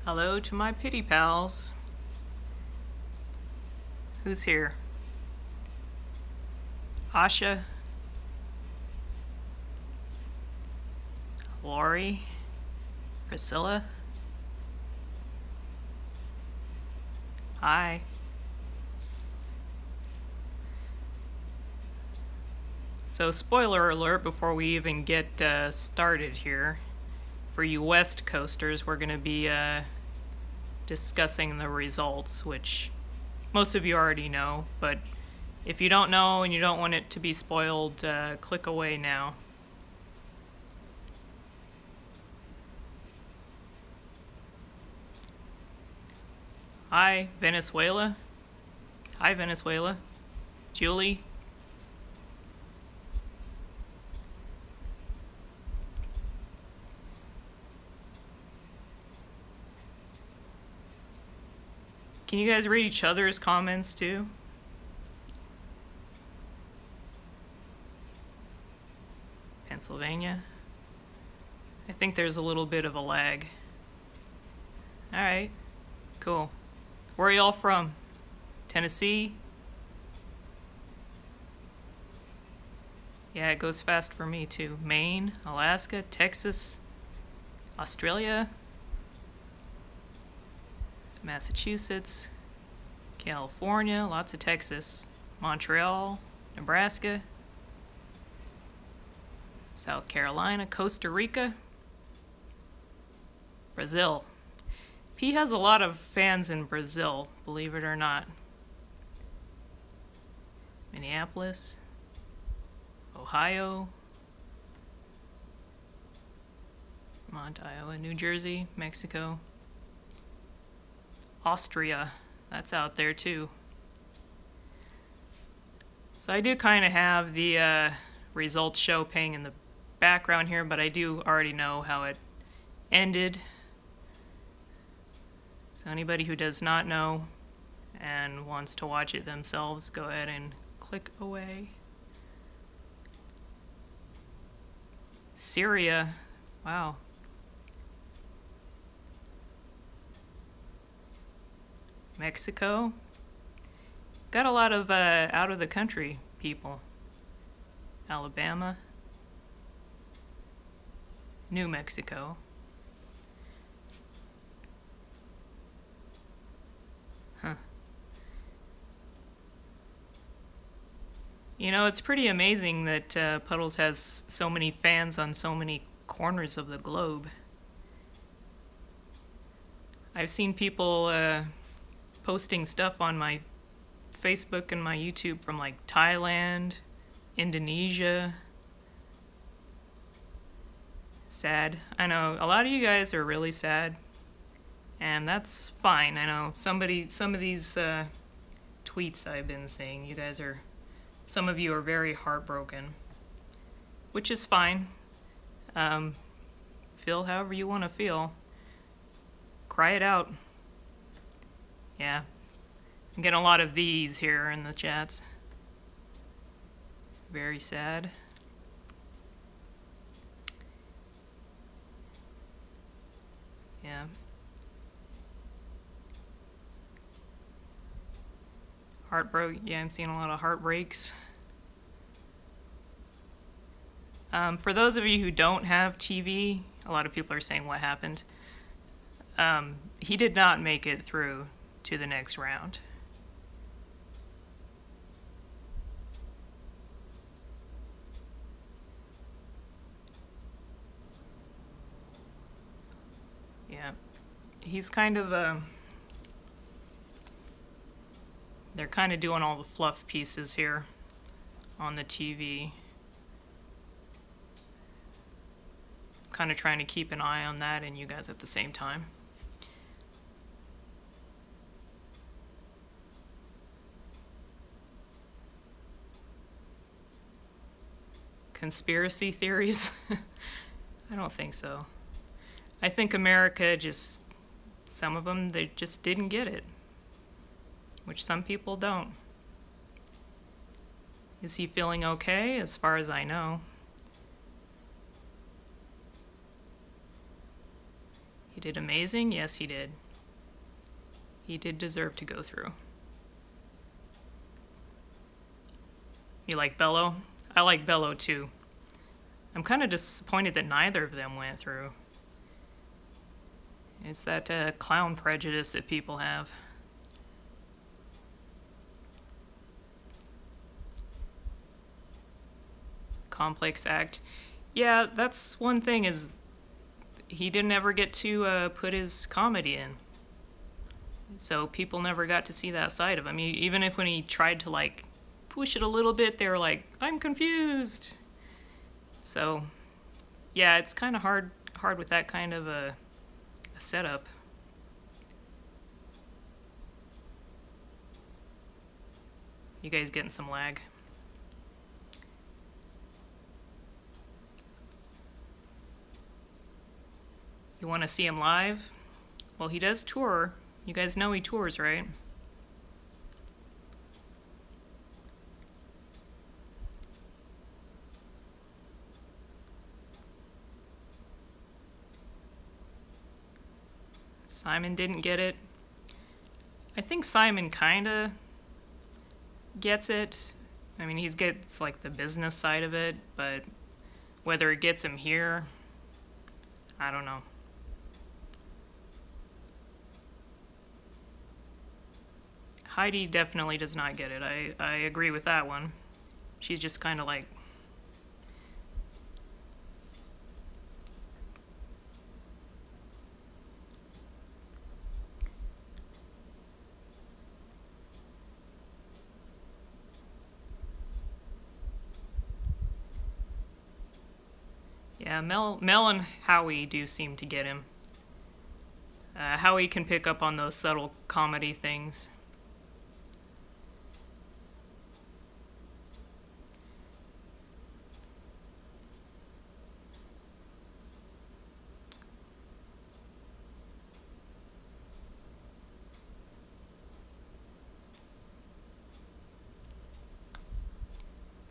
Hello to my pity pals. Who's here? Asha? Lori? Priscilla? Hi. So spoiler alert before we even get started here. For you West Coasters, we're going to be discussing the results, which most of you already know, but if you don't know and you don't want it to be spoiled, click away now. Hi, Venezuela. Hi, Venezuela. Julie. Can you guys read each other's comments too? Pennsylvania. I think there's a little bit of a lag. Alright, cool. Where are y'all from? Tennessee? Yeah, it goes fast for me too. Maine, Alaska, Texas, Australia, Massachusetts, California, lots of Texas, Montreal, Nebraska, South Carolina, Costa Rica, Brazil. P has a lot of fans in Brazil, believe it or not. Minneapolis, Ohio, Mont, Iowa, New Jersey, Mexico, Austria, that's out there too. So I do kind of have the results show playing in the background here, but I do already know how it ended. So anybody who does not know and wants to watch it themselves, go ahead and click away. Syria, wow. Mexico, got a lot of out of the country people. Alabama, New Mexico. Huh. You know, it's pretty amazing that Puddles has so many fans on so many corners of the globe. I've seen people posting stuff on my Facebook and my YouTube from like Thailand, Indonesia. Sad. I know a lot of you guys are really sad, and that's fine. I know some of these tweets I've been seeing, you guys are, some of you are very heartbroken, which is fine. Feel however you want to feel. Cry it out. Yeah, I'm getting a lot of these here in the chats. Very sad. Yeah. Heartbreak. Yeah, I'm seeing a lot of heartbreaks. For those of you who don't have TV, a lot of people are saying what happened. He did not make it through to the next round. Yeah, he's kind of they're kind of doing all the fluff pieces here on the TV. Kind of trying to keep an eye on that and you guys at the same time. Conspiracy theories? I don't think so. I think America just, some of them, they just didn't get it, which some people don't. Is he feeling okay? As far as I know. He did amazing. Yes, he did. He did deserve to go through. You like Bello? I like Bello too. I'm kind of disappointed that neither of them went through. It's that clown prejudice that people have. Complex act. Yeah, that's one thing, is he didn't ever get to put his comedy in. So people never got to see that side of him. Even if when he tried to like push it a little bit, they were like, I'm confused. So yeah, it's kind of hard with that kind of a setup. You guys getting some lag? You want to see him live? Well, he does tour. You guys know he tours, right? Simon didn't get it. I think Simon kinda gets it. I mean, he gets like the business side of it, but whether it gets him here, I don't know. Heidi definitely does not get it. I agree with that one. She's just kind of like... Yeah, Mel and Howie do seem to get him. Howie can pick up on those subtle comedy things.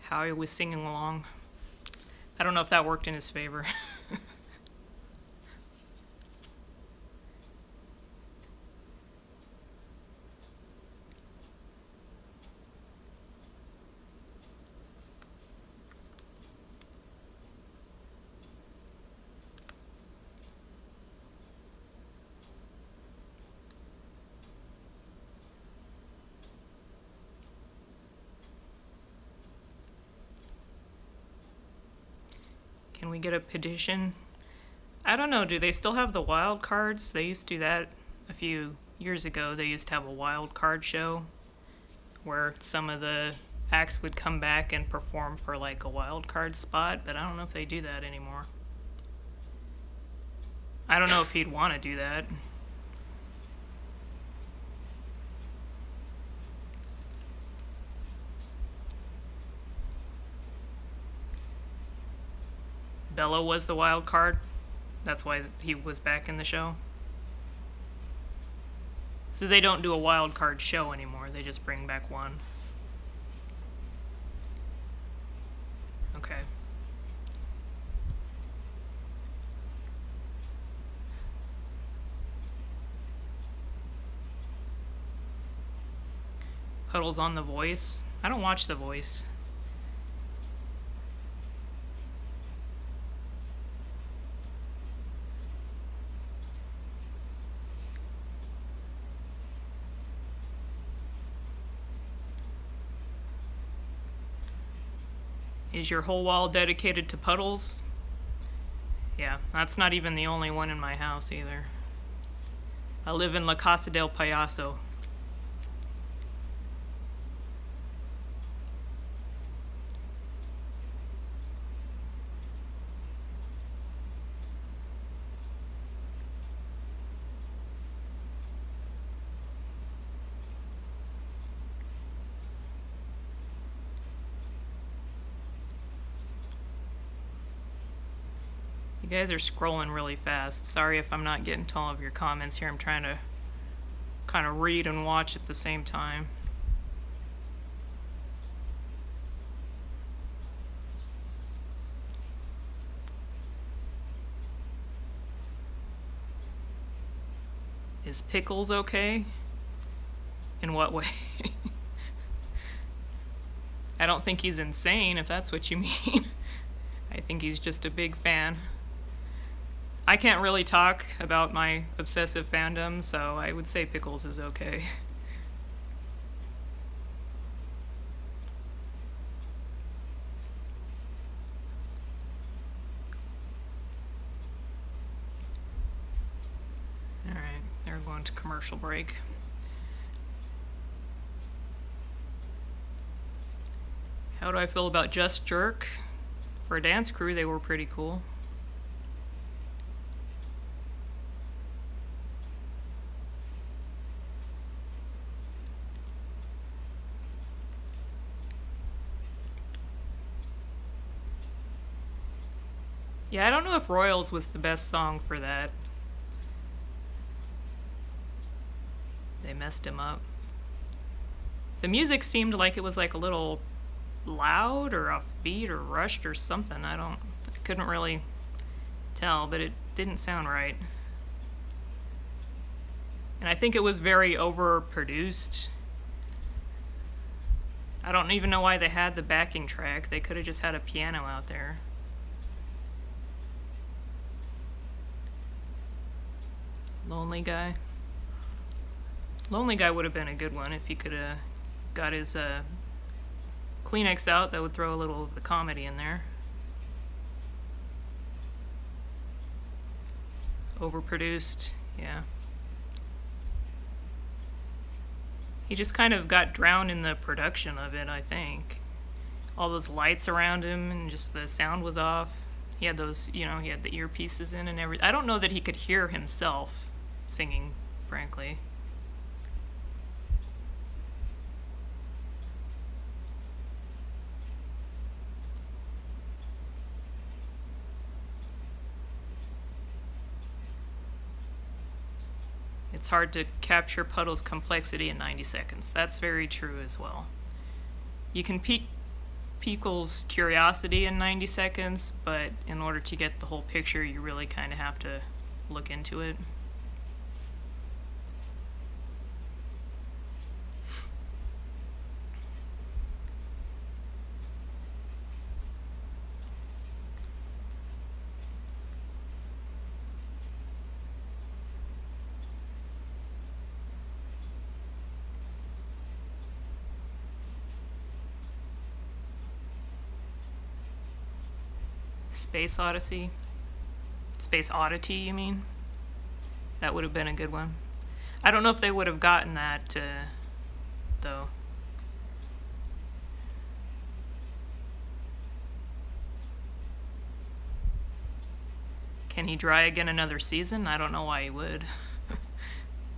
Howie was singing along. I don't know if that worked in his favor. Can we get a petition? I don't know, do they still have the wild cards? They used to do that a few years ago. They used to have a wild card show where some of the acts would come back and perform for like a wild card spot, but I don't know if they do that anymore. I don't know if he'd want to do that. Bella was the wild card. That's why he was back in the show. So they don't do a wild card show anymore. They just bring back one. Okay. Puddles on The Voice. I don't watch The Voice. Is your whole wall dedicated to Puddles? Yeah, that's not even the only one in my house either. I live in La Casa del Payaso. You guys are scrolling really fast. Sorry if I'm not getting to all of your comments here. I'm trying to kind of read and watch at the same time. Is Pickles okay? In what way? I don't think he's insane, if that's what you mean. I think he's just a big fan. I can't really talk about my obsessive fandom, so I would say Pickles is okay. Alright, they're going to commercial break. How do I feel about Just Jerk? For a dance crew, they were pretty cool. Yeah, I don't know if Royals was the best song for that. They messed him up. The music seemed like it was like a little loud or offbeat or rushed or something. I couldn't really tell, but it didn't sound right. And I think it was very overproduced. I don't even know why they had the backing track. They could have just had a piano out there. Lonely Guy. Lonely Guy would have been a good one if he could have got his Kleenex out. That would throw a little of the comedy in there. Overproduced, yeah. He just kind of got drowned in the production of it, I think. All those lights around him and just the sound was off. He had those, you know, he had the earpieces in and everything. I don't know that he could hear himself singing, frankly. It's hard to capture Puddles' complexity in 90 seconds. That's very true as well. You can pique people's curiosity in 90 seconds, but in order to get the whole picture, you really kind of have to look into it. Space Odyssey? Space Oddity, you mean? That would have been a good one. I don't know if they would have gotten that, though. Can he try again another season? I don't know why he would.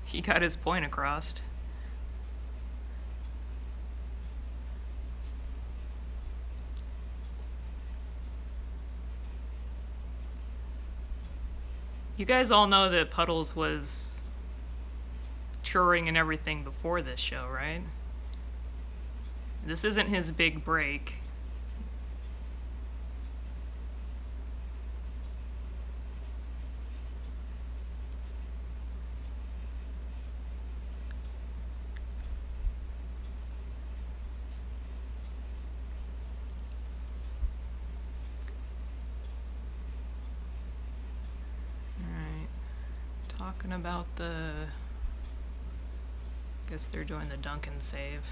He got his point across. You guys all know that Puddles was touring and everything before this show, right? This isn't his big break. Talking about I guess they're doing the Duncan save.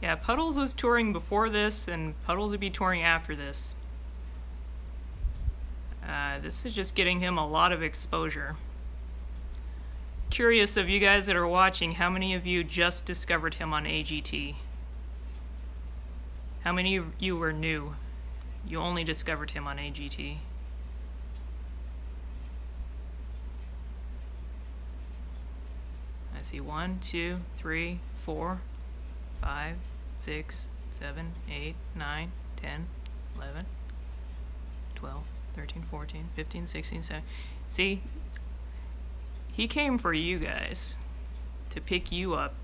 Yeah, Puddles was touring before this, and Puddles would be touring after this. This is just getting him a lot of exposure. Curious of you guys that are watching, how many of you just discovered him on AGT? How many of you were new? You only discovered him on AGT. I see 1, 2, 3, 4, 5, 6, 7, 8, 9, 10, 11, 12, 13, 14, 15, 16, 17. See? He came for you guys, to pick you up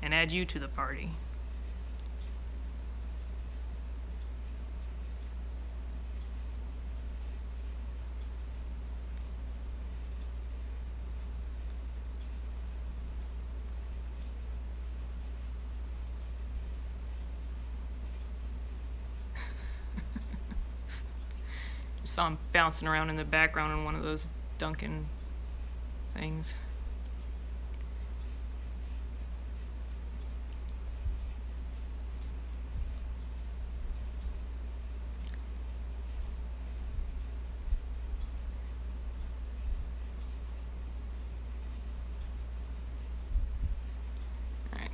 and add you to the party. saw him bouncing around in the background on one of those Duncan things. Alright.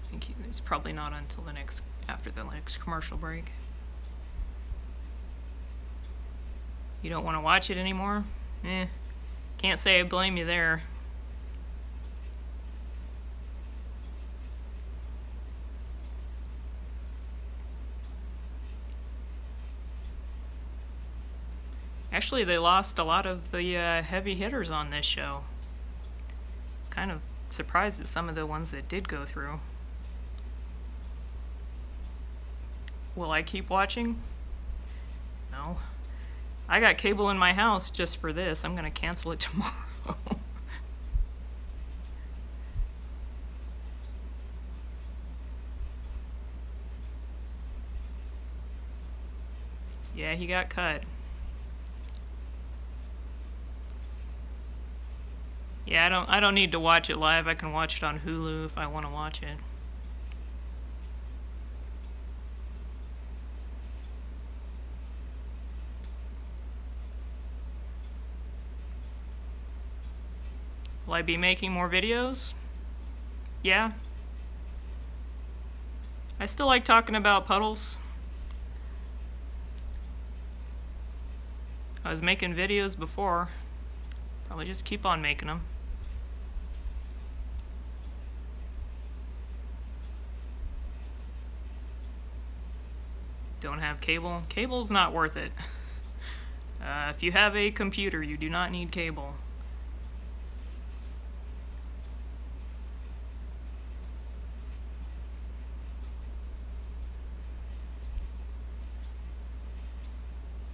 I think it's probably not until after the next commercial break. You don't want to watch it anymore? Can't say I blame you there. Actually, they lost a lot of the heavy hitters on this show. I was kind of surprised at some of the ones that did go through. Will I keep watching? No. I got cable in my house just for this. I'm gonna cancel it tomorrow. Yeah, he got cut. Yeah, I don't need to watch it live. I can watch it on Hulu if I want to watch it. Will I be making more videos? Yeah. I still like talking about Puddles. I was making videos before. Probably just keep on making them. Don't have cable? Cable's not worth it. If you have a computer, you do not need cable.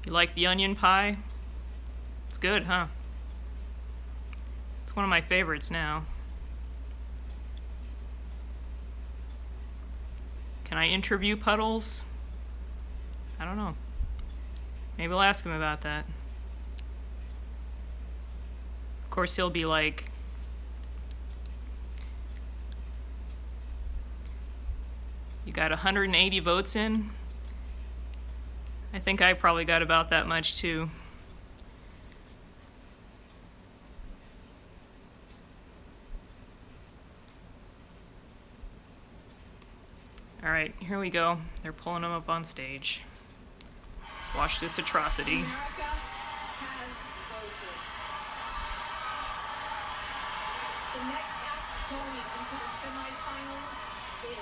You like the onion pie? It's good, huh? It's one of my favorites now. Can I interview Puddles? I don't know. Maybe I'll ask him about that. Of course, he'll be like, you got 180 votes in? I think I probably got about that much too. Alright, here we go. They're pulling him up on stage. Let's watch this atrocity. America has voted. The next act going into the semifinals is...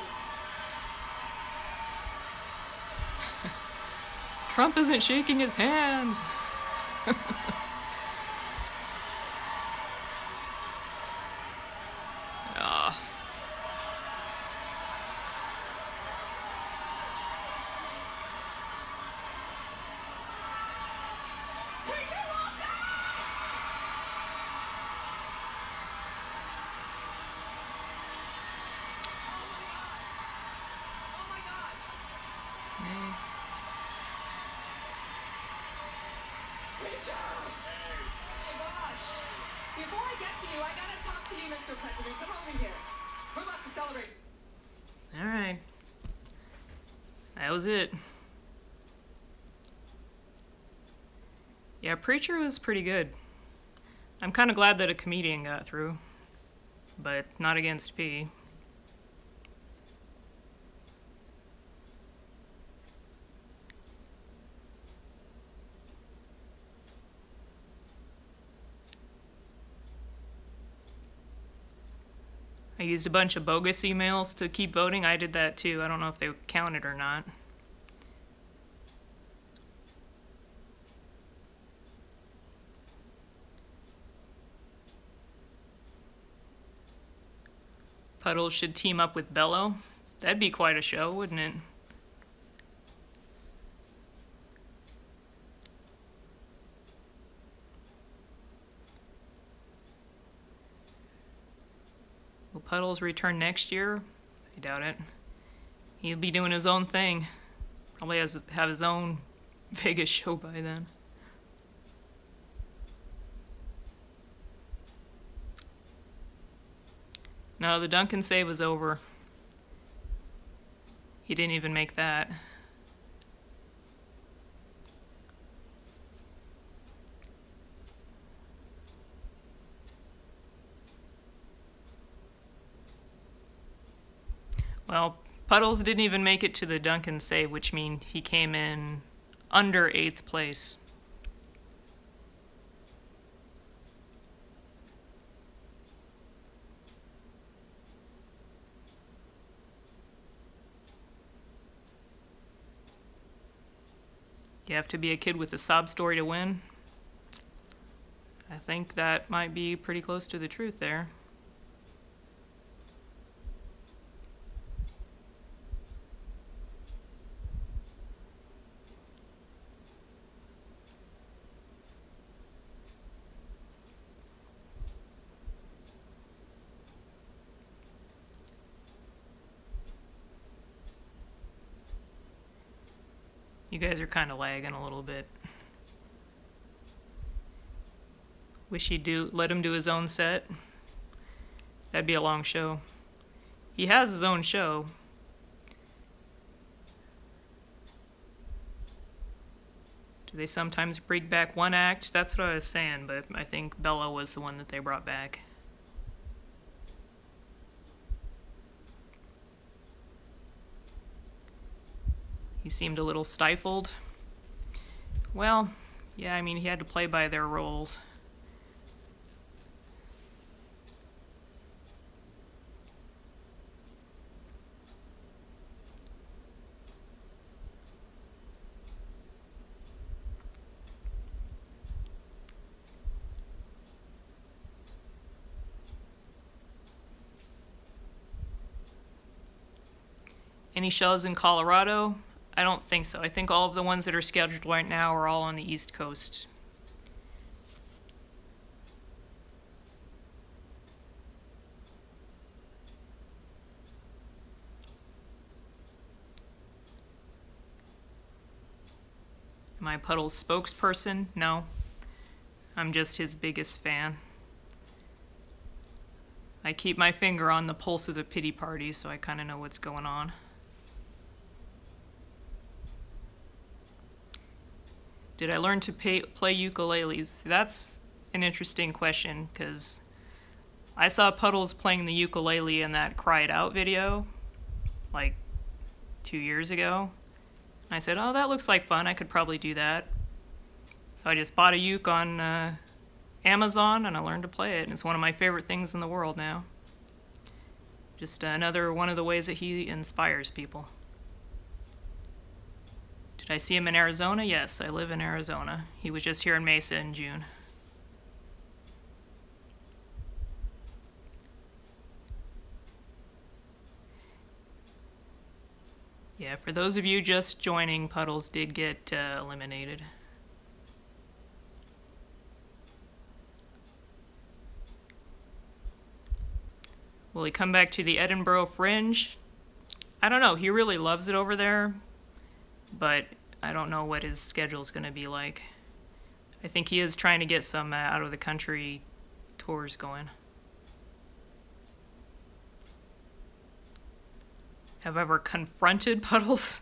Trump isn't shaking his hand. Oh gosh. Before I get to you, I gotta talk to you, Mr. President. Come over here. We're about to celebrate. Alright. That was it. Yeah, Preacher was pretty good. I'm kind of glad that a comedian got through, but not against P. I used a bunch of bogus emails to keep voting. I did that too. I don't know if they counted or not. Puddles should team up with Bello. That'd be quite a show, wouldn't it? Will Puddles return next year? I doubt it. He'll be doing his own thing. Probably have his own Vegas show by then. No, the Duncan save was over. He didn't even make that. Well, Puddles didn't even make it to the Duncan save, which means he came in under 8th place. You have to be a kid with a sob story to win. I think that might be pretty close to the truth there. You guys are kind of lagging a little bit. Wish he'd let him do his own set. That'd be a long show. He has his own show. Do they sometimes bring back one act? That's what I was saying, but I think Bella was the one that they brought back. He seemed a little stifled. Well, yeah, I mean, he had to play by their rules. Any shows in Colorado? I don't think so. I think all of the ones that are scheduled right now are all on the East Coast. Am I Puddles' spokesperson? No. I'm just his biggest fan. I keep my finger on the pulse of the pity party, so I kind of know what's going on. Did I learn to play ukuleles? That's an interesting question, because I saw Puddles playing the ukulele in that Cry It Out video, like 2 years ago. I said, oh, that looks like fun, I could probably do that. So I just bought a uke on Amazon, and I learned to play it, and it's one of my favorite things in the world now. Just another one of the ways that he inspires people. Did I see him in Arizona? Yes, I live in Arizona. He was just here in Mesa in June. Yeah, for those of you just joining, Puddles did get eliminated. Will he come back to the Edinburgh Fringe? I don't know. He really loves it over there, but I don't know what his schedule is going to be like. I think he is trying to get some out of the country tours going. Have I ever confronted Puddles?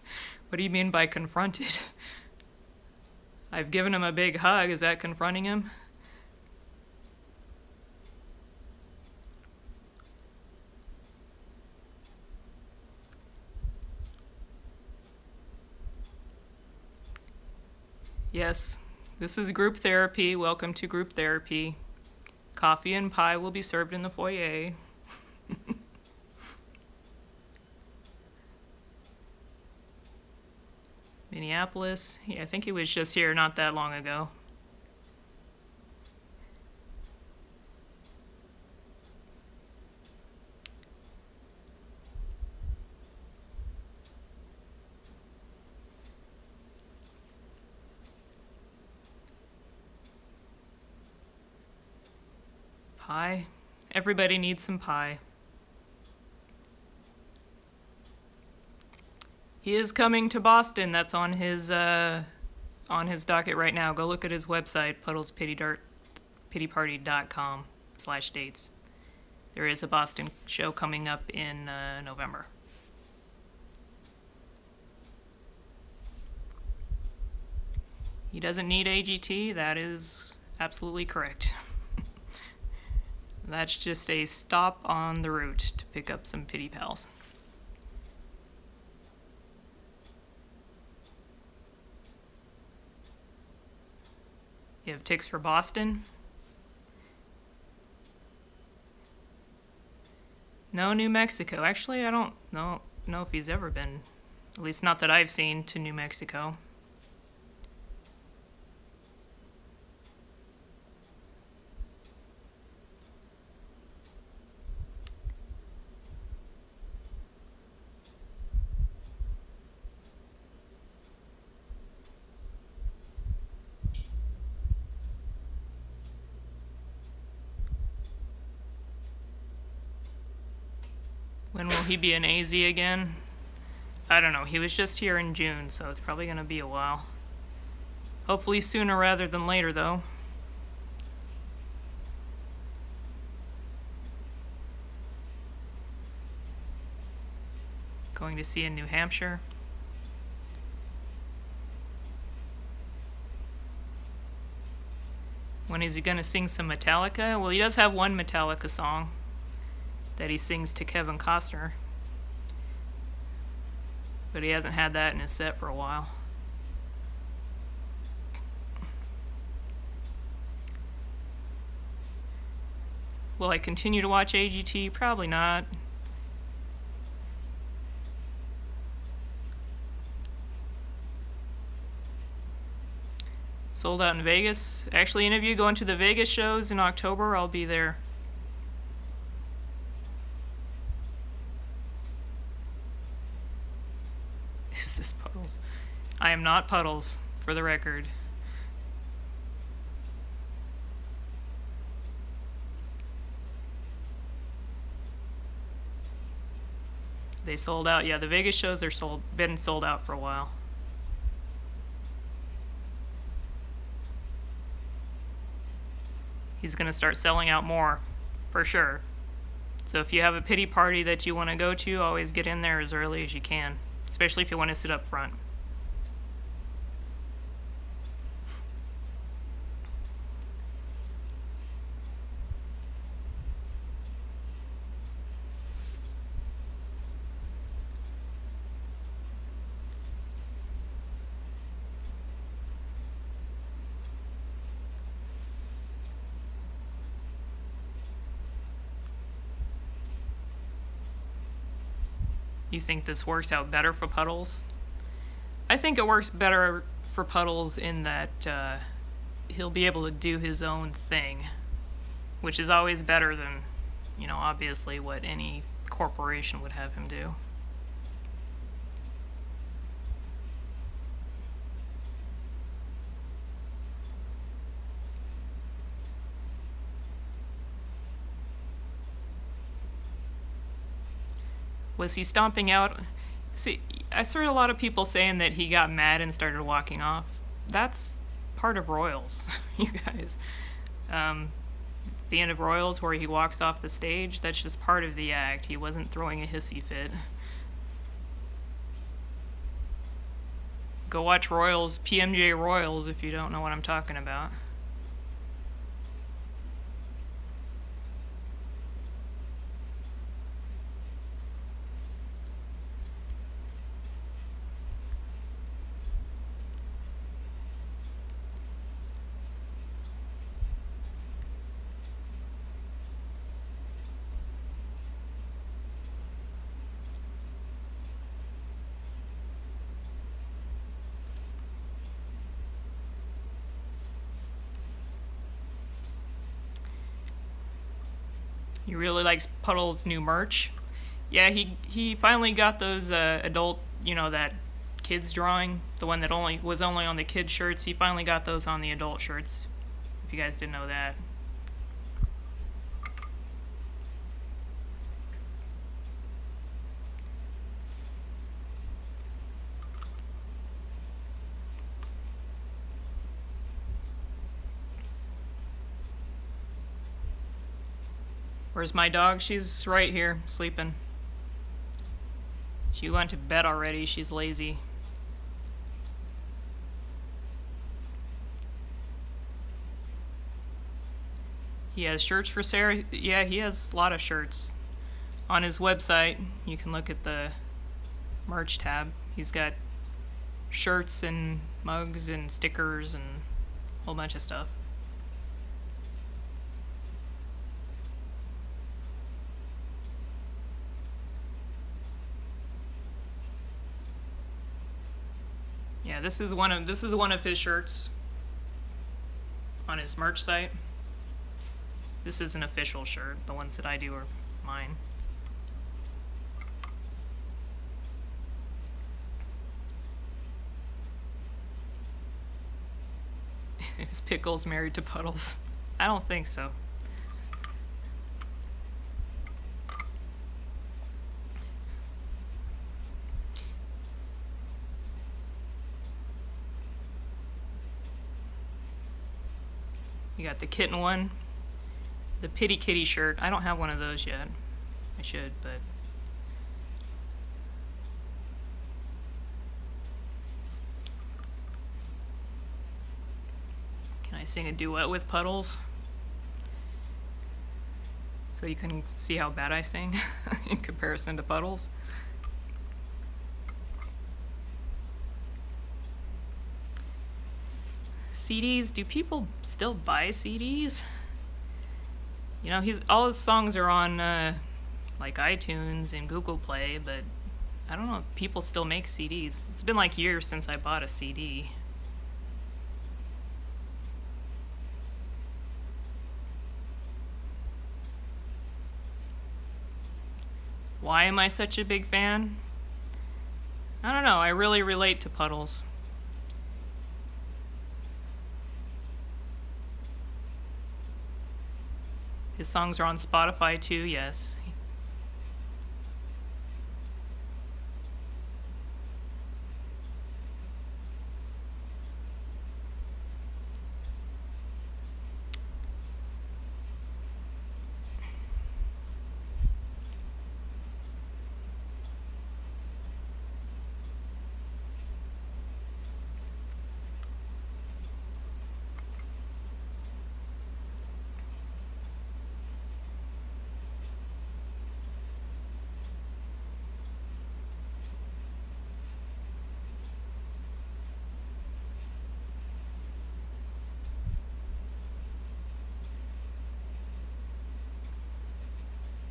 What do you mean by confronted? I've given him a big hug. Is that confronting him? Yes, this is group therapy. Welcome to group therapy. Coffee and pie will be served in the foyer. Minneapolis. Yeah, I think he was just here not that long ago. Pie. Everybody needs some pie. He is coming to Boston. That's on his on his docket right now. Go look at his website, puddlespittyparty.com/dates. There is a Boston show coming up in November. He doesn't need AGT, that is absolutely correct. That's just a stop on the route to pick up some pity pals. You have ticks for Boston? No, New Mexico. Actually, I don't know if he's ever been, at least not that I've seen, to New Mexico. When will he be in AZ again? I don't know. He was just here in June, so it's probably going to be a while. Hopefully sooner rather than later, though. Going to see in New Hampshire. When is he going to sing some Metallica? Well, he does have one Metallica song that he sings to Kevin Costner, but he hasn't had that in his set for a while. Will I continue to watch AGT? Probably not. Sold out in Vegas. Actually, any of you going to the Vegas shows in October, I'll be there. Is this Puddles? I am not Puddles, for the record. They sold out. Yeah, the Vegas shows are been sold out for a while. He's going to start selling out more, for sure. So if you have a pity party that you want to go to, always get in there as early as you can, especially if you want to sit up front. You think this works out better for Puddles? I think it works better for Puddles in that he'll be able to do his own thing, which is always better than, you know, obviously what any corporation would have him do. Was he stomping out? See, I heard a lot of people saying that he got mad and started walking off. That's part of Royals, you guys. The end of Royals where he walks off the stage, that's just part of the act. He wasn't throwing a hissy fit. Go watch Royals, PMJ Royals, if you don't know what I'm talking about. He really likes Puddles' new merch. Yeah, he finally got those adult, you know, that kids drawing, the one that was only on the kids shirts. He finally got those on the adult shirts, if you guys didn't know that. Where's my dog? She's right here, sleeping. She went to bed already. She's lazy. He has shirts for Sarah. Yeah, he has a lot of shirts. On his website, you can look at the merch tab. He's got shirts and mugs and stickers and a whole bunch of stuff. Yeah, this is one of his shirts on his merch site. This is an official shirt. The ones that I do are mine. Is Pickles married to Puddles? I don't think so. You got the kitten one. The Pity Kitty shirt. I don't have one of those yet. I should, but... Can I sing a duet with Puddles? So you can see how bad I sing in comparison to Puddles. CDs, do people still buy CDs? You know, all his songs are on like iTunes and Google Play, but I don't know if people still make CDs. It's been like years since I bought a CD. Why am I such a big fan? I don't know, I really relate to Puddles. His songs are on Spotify too, yes.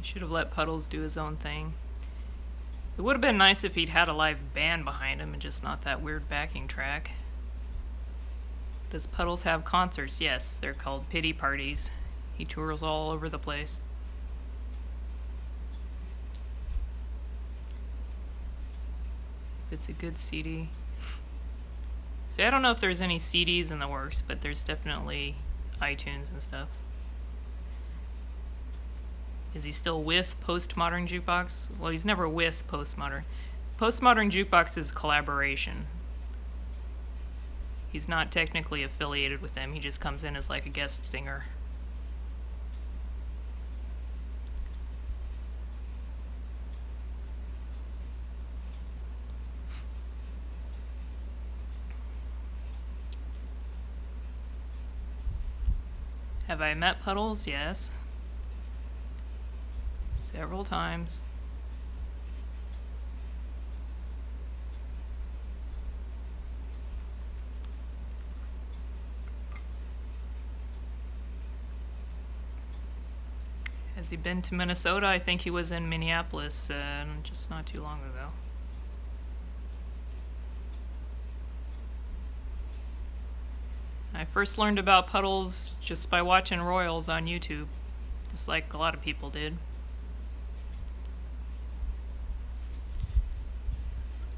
Should have let Puddles do his own thing. It would have been nice if he'd had a live band behind him and just not that weird backing track. Does Puddles have concerts? Yes, they're called pity parties. He tours all over the place. If it's a good CD. See, I don't know if there's any CDs in the works, but there's definitely iTunes and stuff. Is he still with Postmodern Jukebox? Well, he's never with Postmodern. Postmodern Jukebox is a collaboration. He's not technically affiliated with them. He just comes in as like a guest singer. Have I met Puddles? Yes. Several times. Has he been to Minnesota? I think he was in Minneapolis just not too long ago. I first learned about Puddles just by watching Royals on YouTube, just like a lot of people did.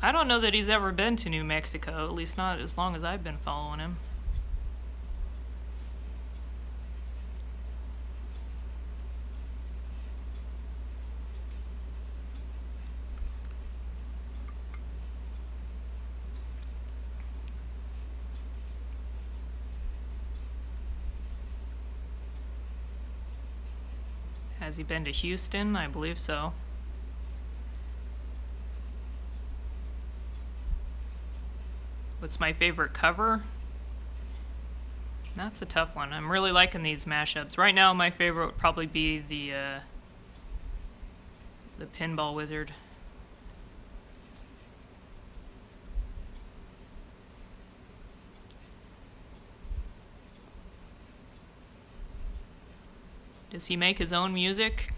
I don't know that he's ever been to New Mexico, at least not as long as I've been following him. Has he been to Houston? I believe so. What's my favorite cover? That's a tough one. I'm really liking these mashups. Right now, my favorite would probably be the Pinball Wizard. Does he make his own music?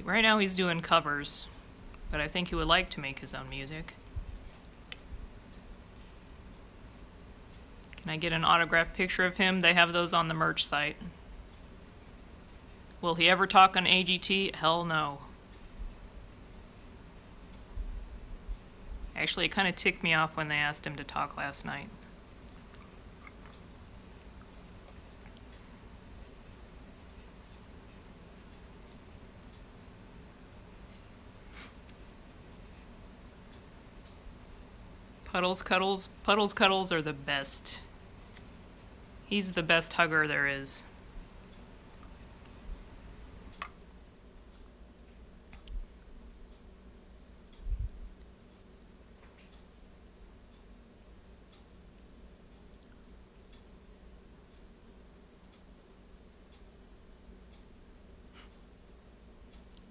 Right now he's doing covers, but I think he would like to make his own music. Can I get an autographed picture of him? They have those on the merch site. Will he ever talk on AGT? Hell no. Actually, it kind of ticked me off when they asked him to talk last night. Puddles Cuddles are the best. He's the best hugger there is.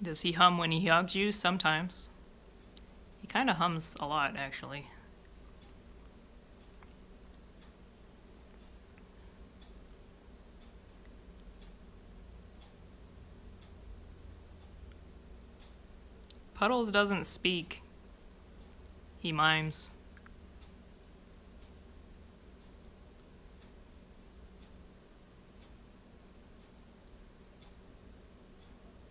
Does he hum when he hugs you? Sometimes. He kind of hums a lot, actually. Puddles doesn't speak. He mimes.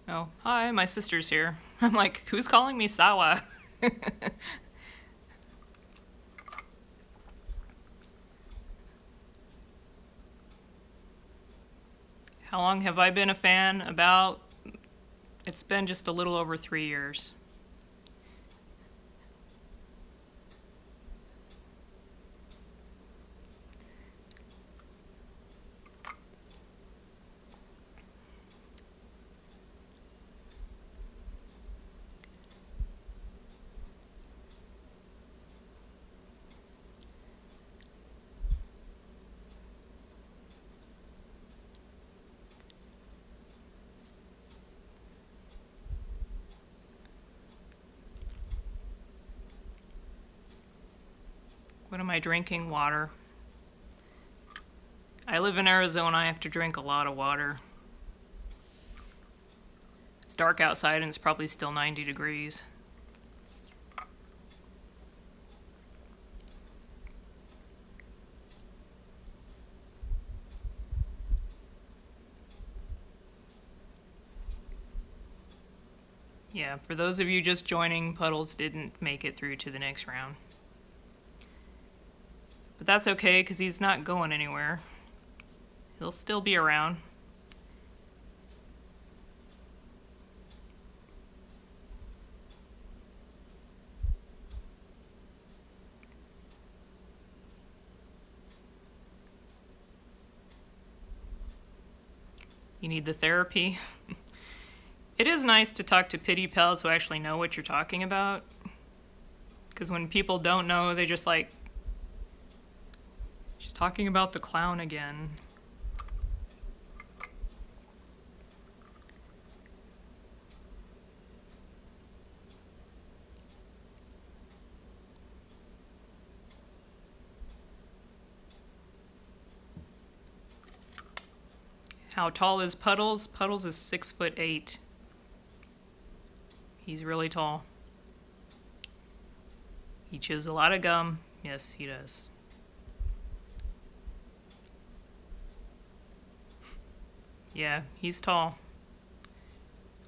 Oh, hi, my sister's here. I'm like, who's calling me Sawa? How long have I been a fan? It's been just a little over 3 years. What am I drinking? Water. I live in Arizona. I have to drink a lot of water. It's dark outside and it's probably still 90 degrees. Yeah, for those of you just joining, Puddles didn't make it through to the next round. But that's okay, because he's not going anywhere. He'll still be around. You need the therapy. It is nice to talk to pity pals who actually know what you're talking about. Because when people don't know, they just like, she's talking about the clown again. How tall is Puddles? Puddles is 6'8". He's really tall. He chews a lot of gum. Yes, he does. Yeah, he's tall.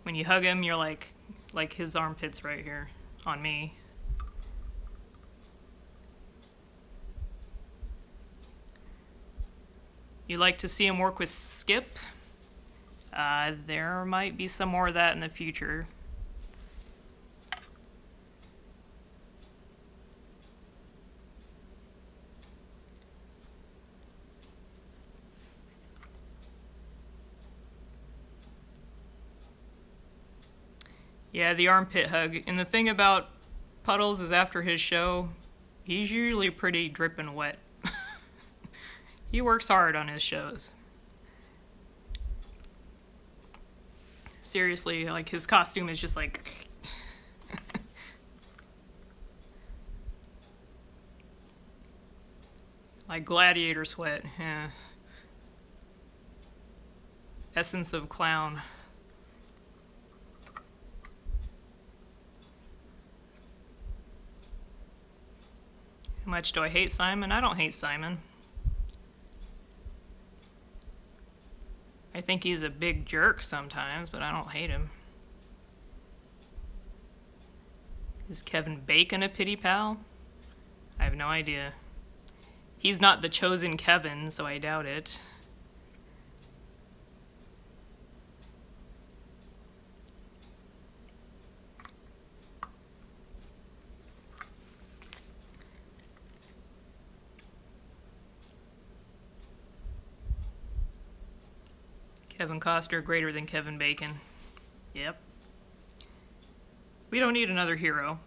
When you hug him, you're like his armpits right here on me. You like to see him work with Skip? There might be some more of that in the future. Yeah, the armpit hug. And the thing about Puddles is after his show, he's usually pretty dripping wet. He works hard on his shows. Seriously, like his costume is just like... like gladiator sweat, yeah. Essence of clown. How much do I hate Simon? I don't hate Simon. I think he's a big jerk sometimes, but I don't hate him. Is Kevin Bacon a pity pal? I have no idea. He's not the chosen Kevin, so I doubt it. Kevin Costner greater than Kevin Bacon. Yep. We don't need another hero.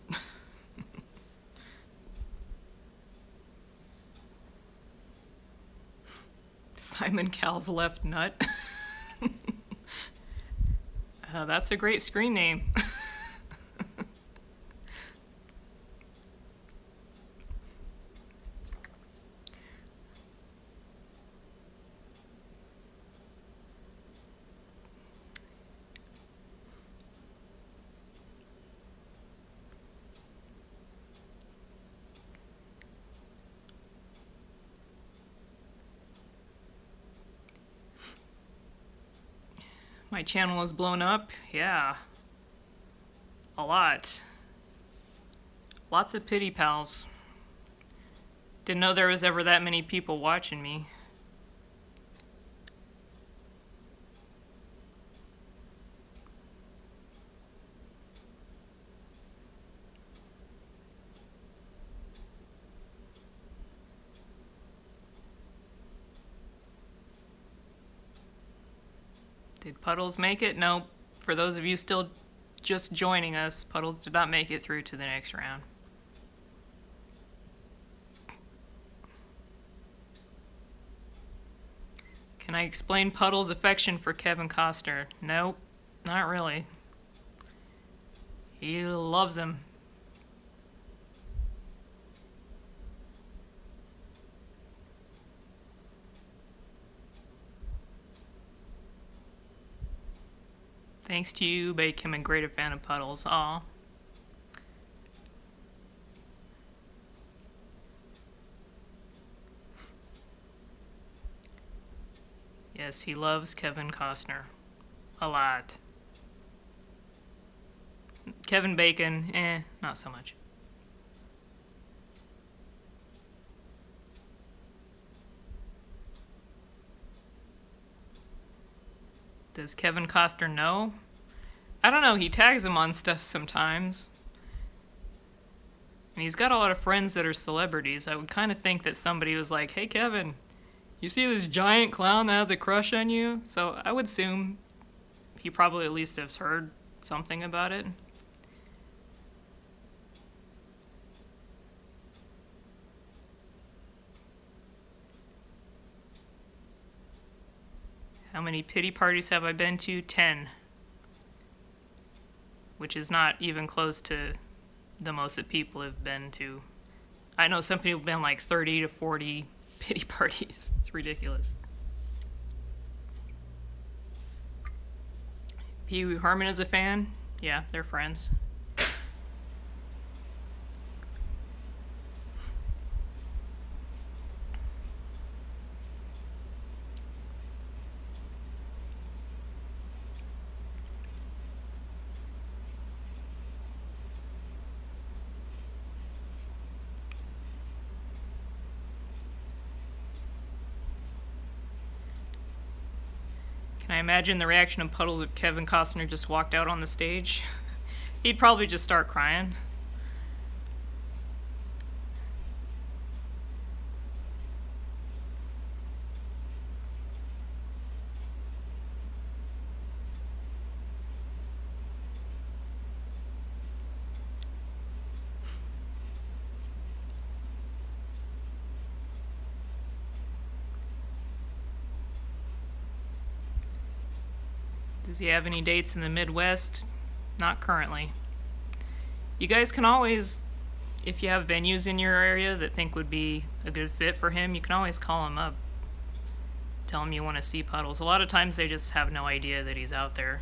Simon Cowell's left nut. That's a great screen name. My channel is blown up. Yeah. A lot. Lots of pity pals. Didn't know there was ever that many people watching me. Did Puddles make it? Nope. For those of you still just joining us, Puddles did not make it through to the next round. Can I explain Puddles' affection for Kevin Costner? Nope, not really. He loves him. Thanks to you, became a greater fan of Puddles. Aw. Yes, he loves Kevin Costner. A lot. Kevin Bacon, not so much. Does Kevin Costner know? I don't know, he tags him on stuff sometimes. And he's got a lot of friends that are celebrities. I would kind of think that somebody was like, hey Kevin, you see this giant clown that has a crush on you? So I would assume he probably at least has heard something about it. How many pity parties have I been to? 10. Which is not even close to the most that people have been to. I know some people have been like 30 to 40 pity parties. It's ridiculous. Hugh Harman is a fan? Yeah, they're friends. Can I imagine the reaction of Puddles if Kevin Costner just walked out on the stage? He'd probably just start crying. Does he have any dates in the Midwest? Not currently. You guys can always, if you have venues in your area that think would be a good fit for him, you can always call him up. Tell him you want to see Puddles. A lot of times they just have no idea that he's out there.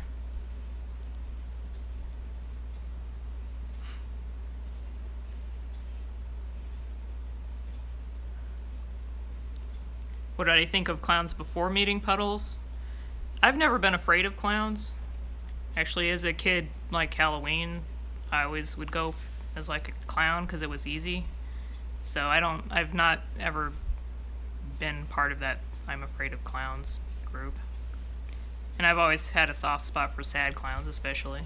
What did I think of clowns before meeting Puddles? I've never been afraid of clowns. Actually, as a kid, like Halloween, I always would go as like a clown because it was easy. So I've not ever been part of that I'm afraid of clowns group. And I've always had a soft spot for sad clowns, especially.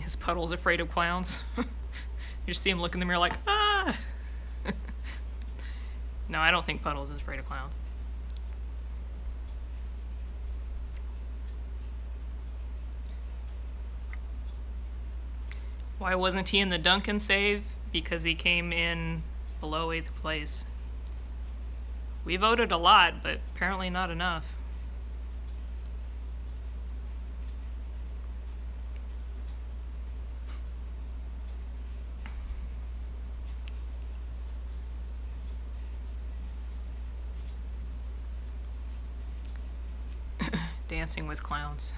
Is Puddles afraid of clowns? You just see him look in the mirror like, ah! No, I don't think Puddles is afraid of clowns. Why wasn't he in the Duncan save? Because he came in below 8th place. We voted a lot, but apparently not enough. Dancing with clowns.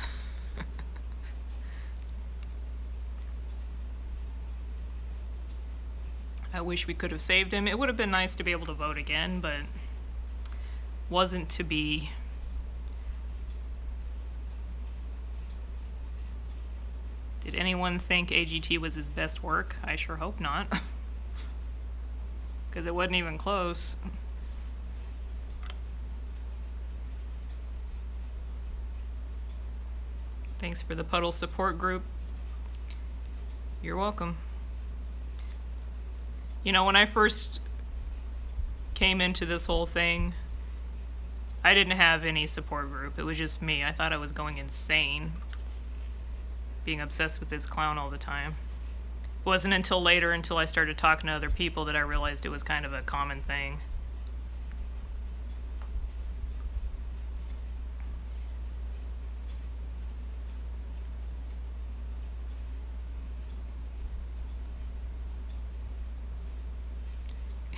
I wish we could have saved him. It would have been nice to be able to vote again, but wasn't to be. Did anyone think AGT was his best work? I sure hope not. Because it wasn't even close. Thanks for the Puddles support group. You're welcome. You know, when I first came into this whole thing, I didn't have any support group. It was just me. I thought I was going insane, being obsessed with this clown all the time. It wasn't until later, until I started talking to other people, that I realized it was kind of a common thing.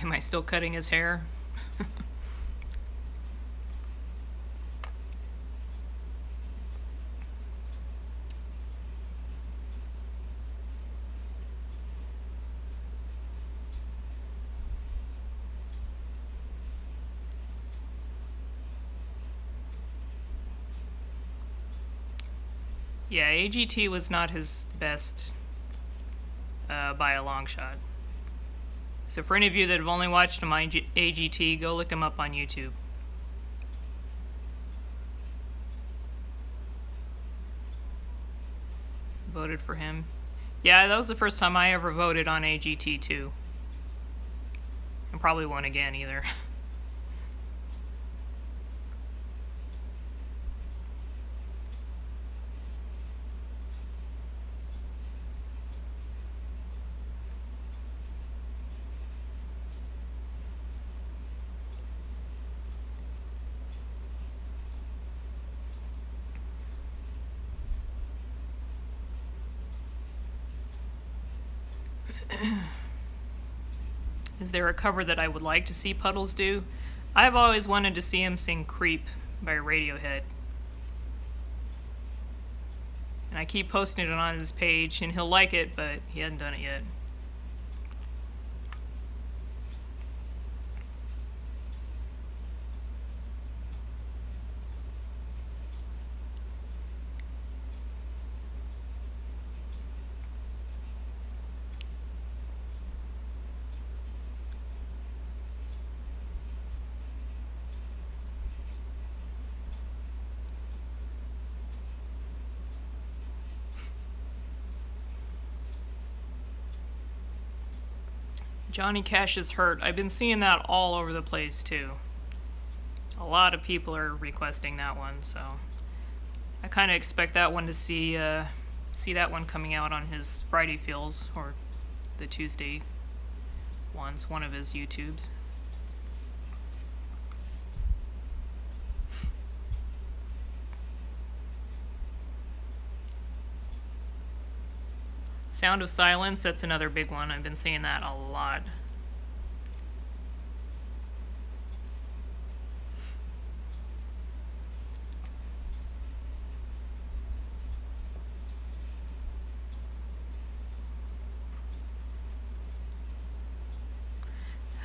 Am I still cutting his hair? Yeah, AGT was not his best by a long shot. So for any of you that have only watched him on AGT, go look him up on YouTube. Voted for him. Yeah, that was the first time I ever voted on AGT too. And probably won't again either. Is there a cover that I would like to see Puddles do? I've always wanted to see him sing Creep by Radiohead. And I keep posting it on his page, and he'll like it, but he hasn't done it yet. Johnny Cash is hurt. I've been seeing that all over the place too. A lot of people are requesting that one, so I kind of expect that one to see that one coming out on his Friday Feels or the Tuesday ones, one of his YouTubes. Sound of Silence, that's another big one. I've been seeing that a lot.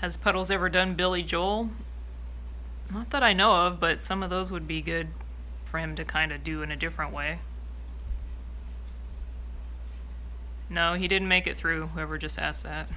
Has Puddles ever done Billy Joel? Not that I know of, but some of those would be good for him to kind of do in a different way. No, he didn't make it through, whoever just asked that.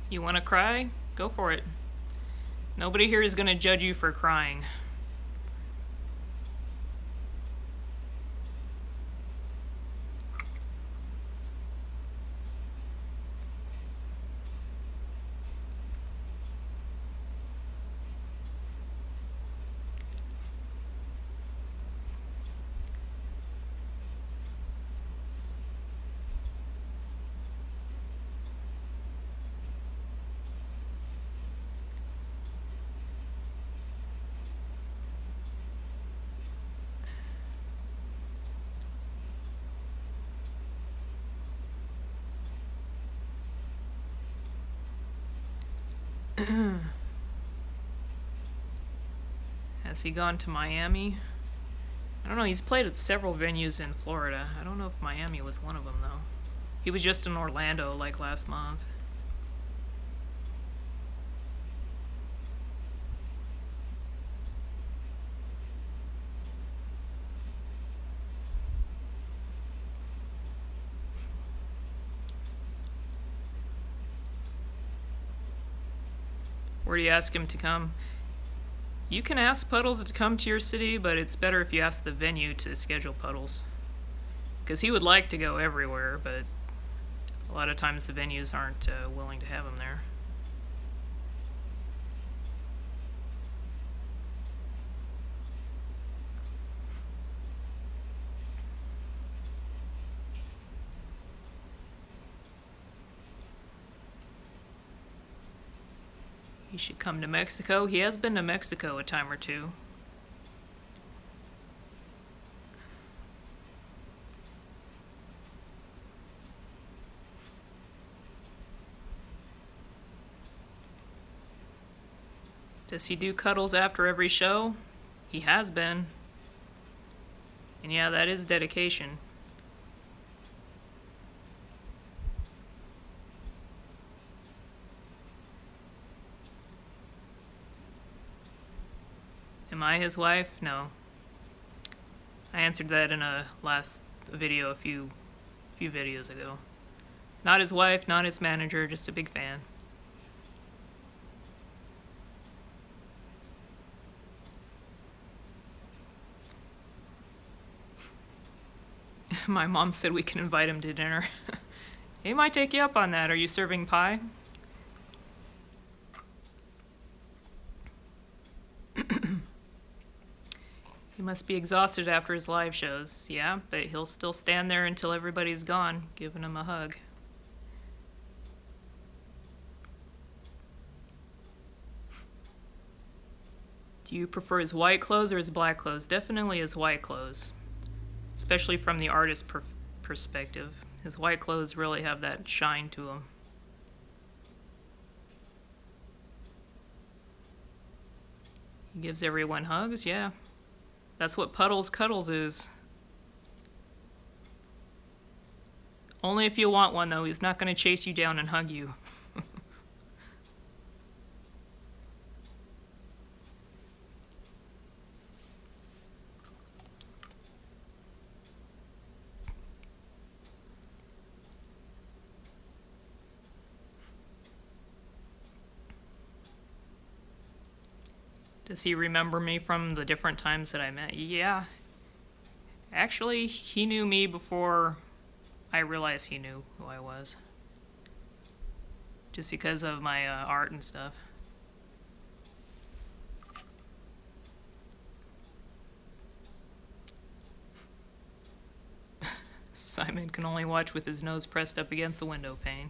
You want to cry? Go for it. Nobody here is going to judge you for crying. Has he gone to Miami? I don't know, he's played at several venues in Florida. I don't know if Miami was one of them, though. He was just in Orlando, like, last month. Where do you ask him to come? You can ask Puddles to come to your city, but it's better if you ask the venue to schedule Puddles. Because he would like to go everywhere, but a lot of times the venues aren't willing to have him there. He should come to Mexico. He has been to Mexico a time or two. Does he do cuddles after every show? He has been. And yeah, that is dedication. Am I his wife? No. I answered that in a last video a few videos ago. Not his wife, not his manager, just a big fan. My mom said we can invite him to dinner. He might take you up on that. Are you serving pie? He must be exhausted after his live shows. Yeah, but he'll still stand there until everybody's gone, giving him a hug. Do you prefer his white clothes or his black clothes? Definitely his white clothes. Especially from the artist perspective. His white clothes really have that shine to them. He gives everyone hugs, yeah. That's what Puddles Cuddles is. Only if you want one, though. He's not going to chase you down and hug you. Does he remember me from the different times that I met? Yeah. Actually, he knew me before I realized he knew who I was. Just because of my art and stuff. Simon can only watch with his nose pressed up against the window pane.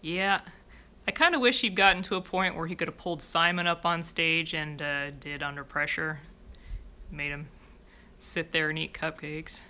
Yeah, I kind of wish he'd gotten to a point where he could have pulled Simon up on stage and did Under Pressure. Made him sit there and eat cupcakes.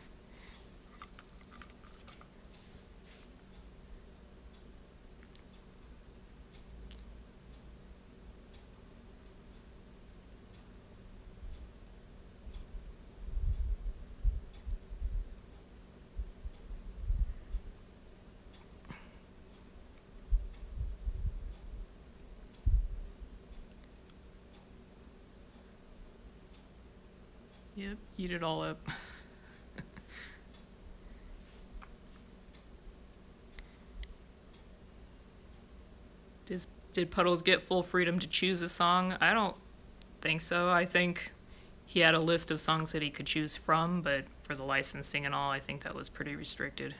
Yep, eat it all up. Did Puddles get full freedom to choose a song? I don't think so. I think he had a list of songs that he could choose from, but for the licensing and all, I think that was pretty restricted.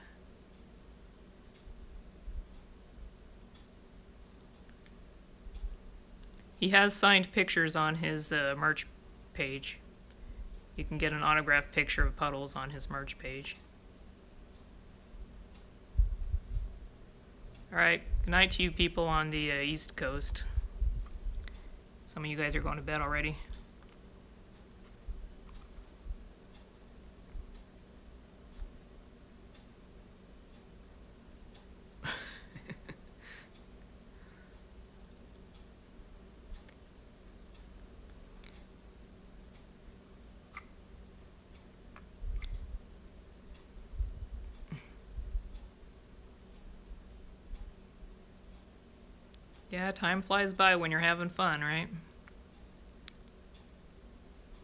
He has signed pictures on his merch page. You can get an autographed picture of Puddles on his merch page. Alright, good night to you people on the East Coast. Some of you guys are going to bed already. Yeah, time flies by when you're having fun, right?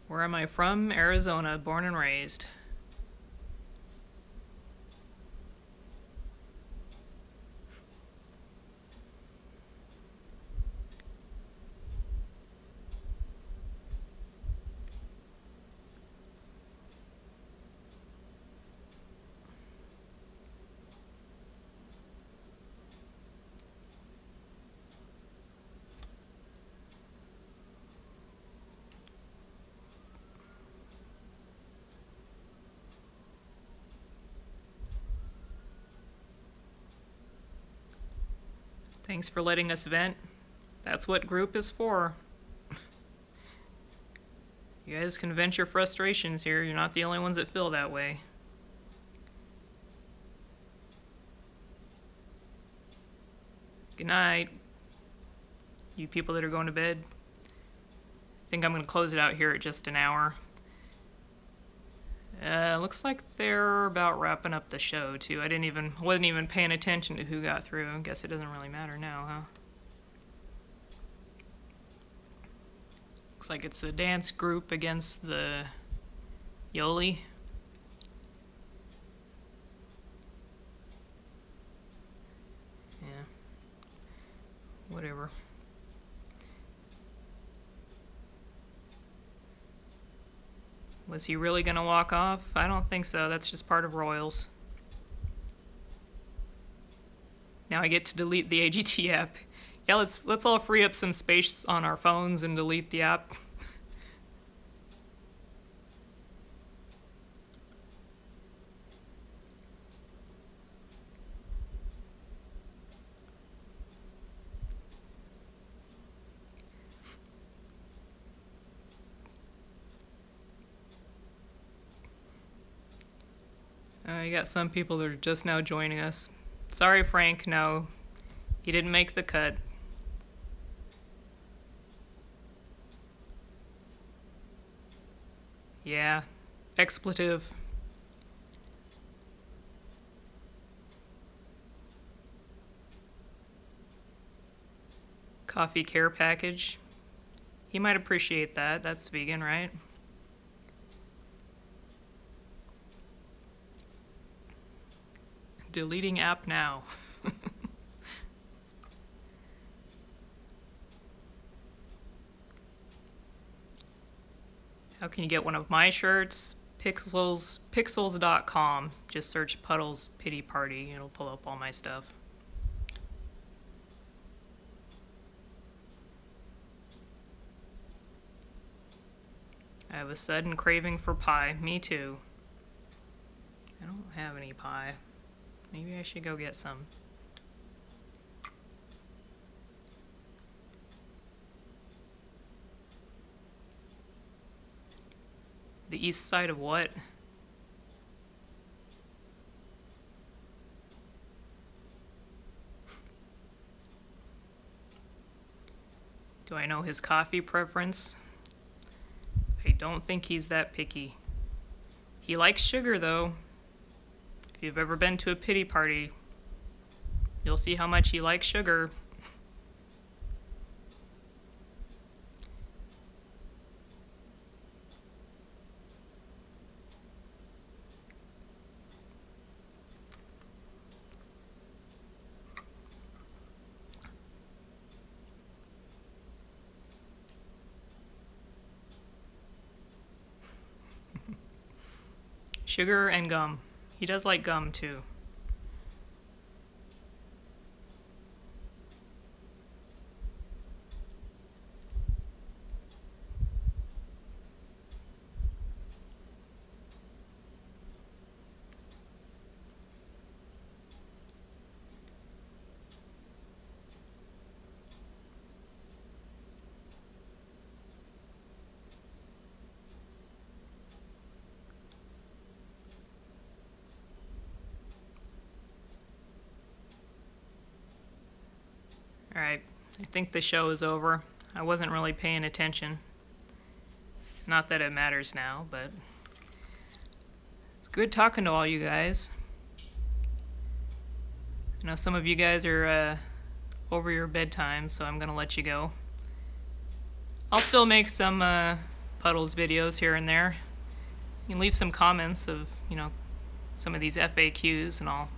Where am I from? Arizona, born and raised. Thanks for letting us vent. That's what group is for. You guys can vent your frustrations here. You're not the only ones that feel that way. Good night, you people that are going to bed. I think I'm going to close it out here at just an hour. Looks like they're about wrapping up the show too. Wasn't even paying attention to who got through. I guess it doesn't really matter now, huh? Looks like it's the dance group against the Yoli. Yeah. Whatever. Was he really gonna walk off? I don't think so. That's just part of Royals. Now I get to delete the AGT app. Yeah, let's all free up some space on our phones and delete the app. You got some people that are just now joining us. Sorry, Frank, no. He didn't make the cut. Yeah, expletive. Coffee care package. He might appreciate that. That's vegan, right? Deleting app now. How can you get one of my shirts? Pixels.com. Just search Puddles Pity Party. It'll pull up all my stuff. I have a sudden craving for pie. Me too. I don't have any pie. Maybe I should go get some. The east side of what? Do I know his coffee preference? I don't think he's that picky. He likes sugar though. If you've ever been to a pity party, you'll see how much he likes sugar. Sugar and gum. He does like gum too. Alright, I think the show is over. I wasn't really paying attention. Not that it matters now, but it's good talking to all you guys. I know some of you guys are over your bedtime, so I'm gonna let you go. I'll still make some Puddles videos here and there. You can leave some comments of, you know, some of these FAQs, and I'll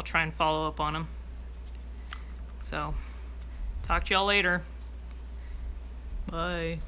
try and follow up on them. So, talk to y'all later. Bye.